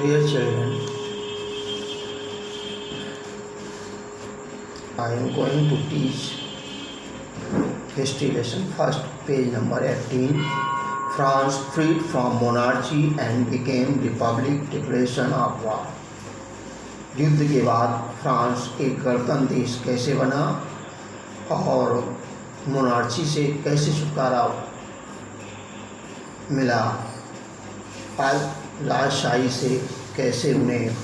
Dear children, I am going to teach history lesson first, page number 18. France freed from monarchy and became republic, declaration of war. युद्ध के बाद France एक गणतंत्र देश कैसे बना और मोनार्ची से कैसे छुटकारा मिला, राजशाही से कैसे उन्हें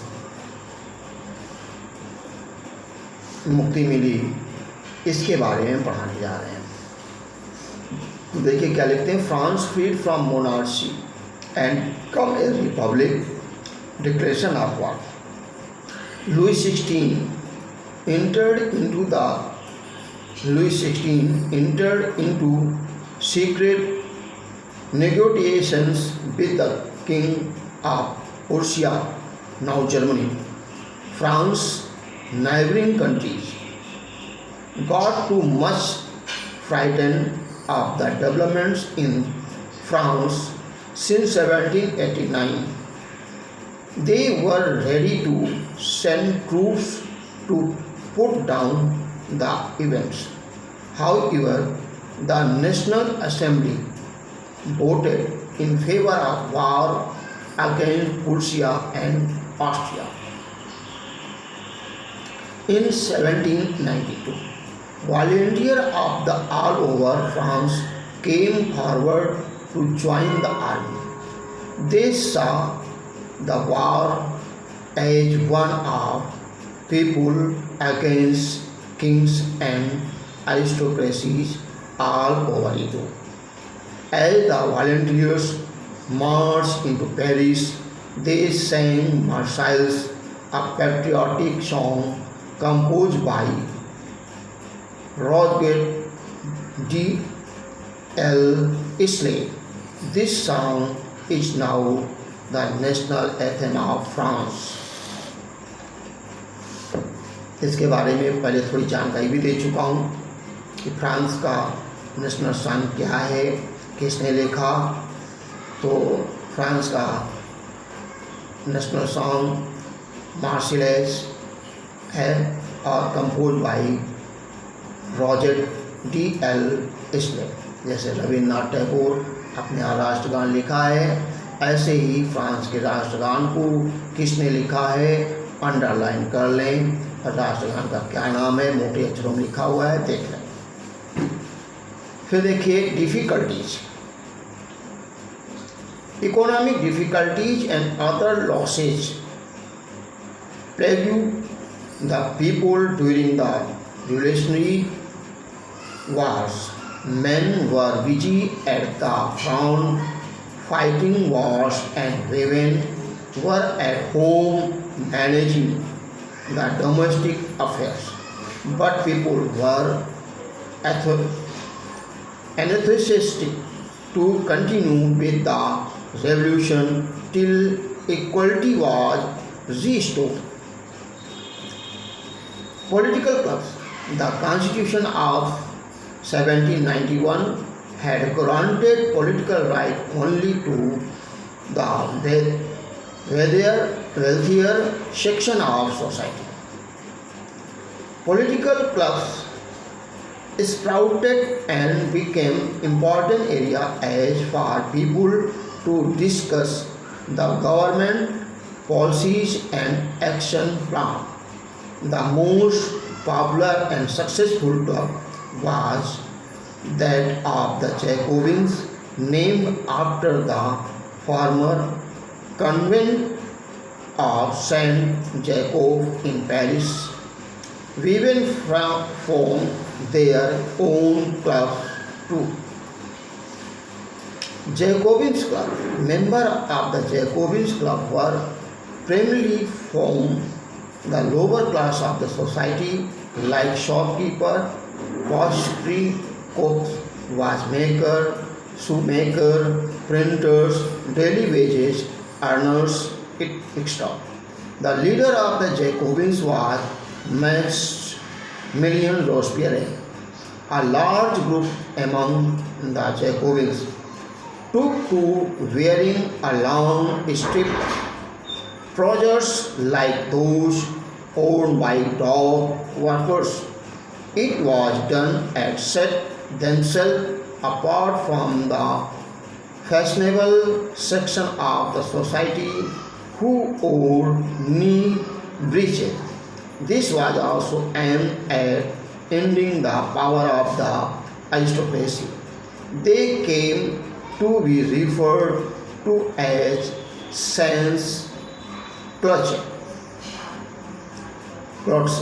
मुक्ति मिली, इसके बारे में पढ़ाने जा रहे हैं। तो देखिए क्या लिखते हैं, France freed from monarchy and come a republic, declaration of war. Louis XVI entered into secret negotiations with the King of Prussia, now Germany. France, neighboring countries, got too much frightened of the developments in France since 1789. They were ready to send troops to put down the events. However, the National Assembly voted in favor of war against Prussia and Austria. In 1792, volunteers of all over France came forward to join the army. They saw the war as one of people against kings and aristocracies all over Europe. As the volunteers marched into Paris, they sang Marseillaise, a patriotic song composed by Roger D.L. Islay. This song is now the national anthem of France. इसके बारे में पहले थोड़ी जानकारी भी दे चुका हूँ कि फ्रांस का नेशनल सॉन्ग क्या है, किसने लिखा। तो फ्रांस का नेशनल सॉन्ग मार्सिलेस है और कंपोज बाई रॉजर D.L. इस्ले। जैसे रविन्द्रनाथ टैगोर अपने राष्ट्रगान लिखा है, ऐसे ही फ्रांस के राष्ट्रगान को किसने लिखा है अंडरलाइन कर लें, और राष्ट्रगान का क्या नाम है मोटे अक्षरों में लिखा हुआ है, देख लें। फिर देखिए difficulties, economic difficulties and other losses plagued the people during the revolutionary wars. Men were busy at the front fighting wars, and women were at home managing the domestic affairs. But people were enthusiastic to continue with the revolution till equality was restored. Political clubs. The Constitution of 1791 had granted political right only to the wealthier section of society. Political clubs sprouted and became important area as for people to discuss the government policies and action plan. The most popular and successful club was that of the Jacobins, named after the former convent of Saint Jacob in Paris. Women formed their own clubs too. Jacobins Club. Members of the Jacobins Club were primarily from the lower class of the society, like shopkeeper, pastry, cooks, watchmaker, shoemaker, printers, daily wages earners, etc. The leader of the Jacobins was Maximilien Robespierre. A large group among the Jacobins took to wearing a long strip trousers like those worn by dog workers. It was done at set themselves apart from the fashionable section of the society who wore knee breeches. This was also aimed at ending the power of the aristocracy. They came to be referred to as sans cloche, clots,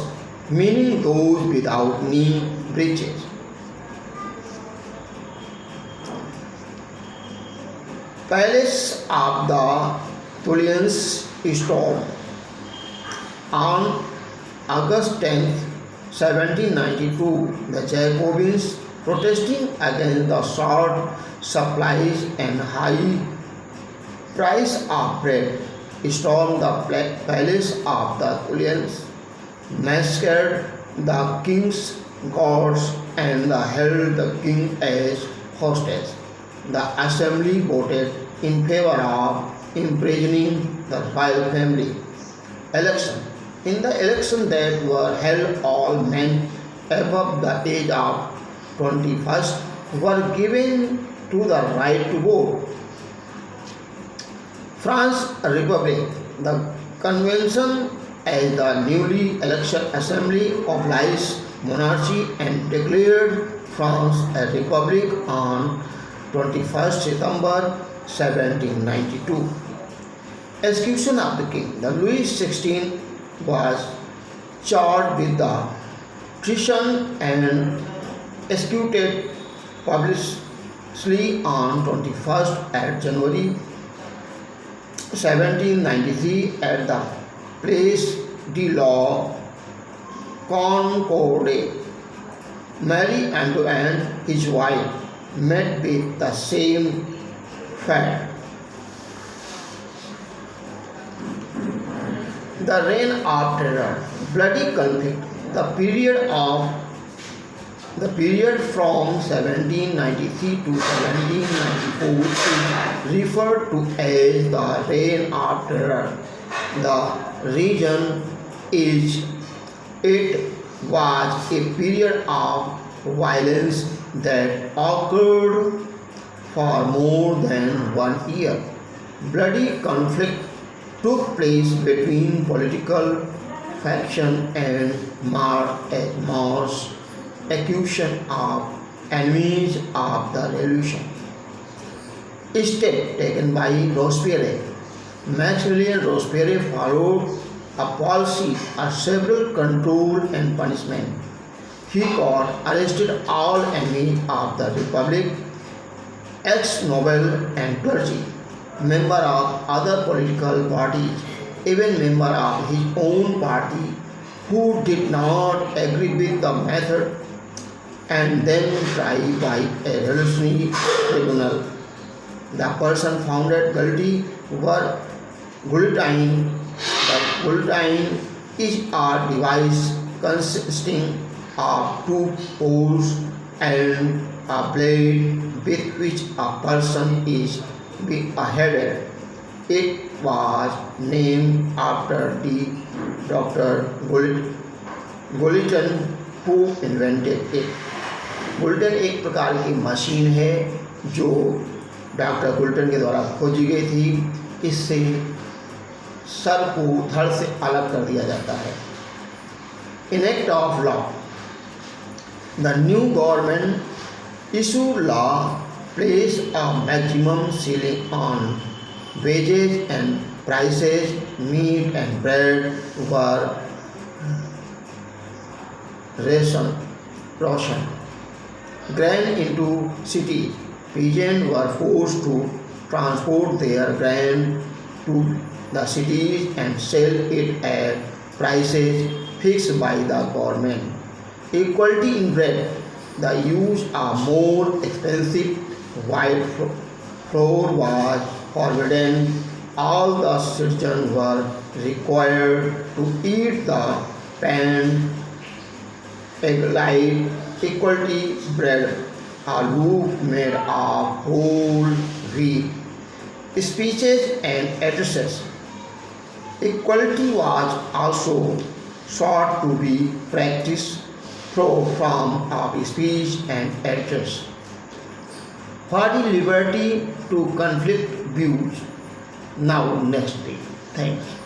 meaning those without knee breeches. Palace of the Tullians stormed on August 10th, 1792. The Jacobins, protesting against the short supplies and high price of bread, stormed the palace of the Tullians, massacred the king's guards, and held the king as hostage. The assembly voted in favor of imprisoning the royal family. Election. In the election that were held, all men above the age of 21st were given to the right to vote. France Republic. The convention as the newly elected assembly abolished monarchy and declared France a republic on 21st September 1792. Execution of the king. The Louis XVI was charged with the treason and executed publicly on 21st at January 1793 at the Place de la Concorde. Marie Antoinette, his wife, met with the same fate. The reign of terror, bloody conflict, the period from 1793 to 1794 is referred to as the reign of terror. The reason is it was a period of violence that occurred for more than 1 year. Bloody conflict took place between political faction and marked as Mao's accusation of enemies of the revolution. Step taken by Robespierre. Maximilien Robespierre followed a policy of several control and punishment. He caught, arrested all enemies of the Republic, ex-noble and clergy, member of other political parties, even member of his own party who did not agree with the method, and then tried by a revolutionary tribunal. The person found guilty were guillotine. The guillotine is a device consisting of two poles and a blade with which a person is beheaded. It was named after the Dr. Guillotin who invented it. गुल्टन एक प्रकार की machine है जो doctor गुल्टन के द्वारा खोजी गई थी। इससे सर को धड़ से अलग कर दिया जाता है। Enact of law, the new government issue law place a maximum ceiling on wages and prices. Meat and bread were rationed. Grain into cities. Peasants were forced to transport their grain to the cities and sell it at prices fixed by the government. Equality in bread. The use of more expensive white flour was forbidden. All the citizens were required to eat the pan egg-like equality bread, a loaf made of whole wheat. Speeches and addresses. Equality was also sought to be practiced through form of speech and address. For the liberty to conflict views. Now next day. Thanks.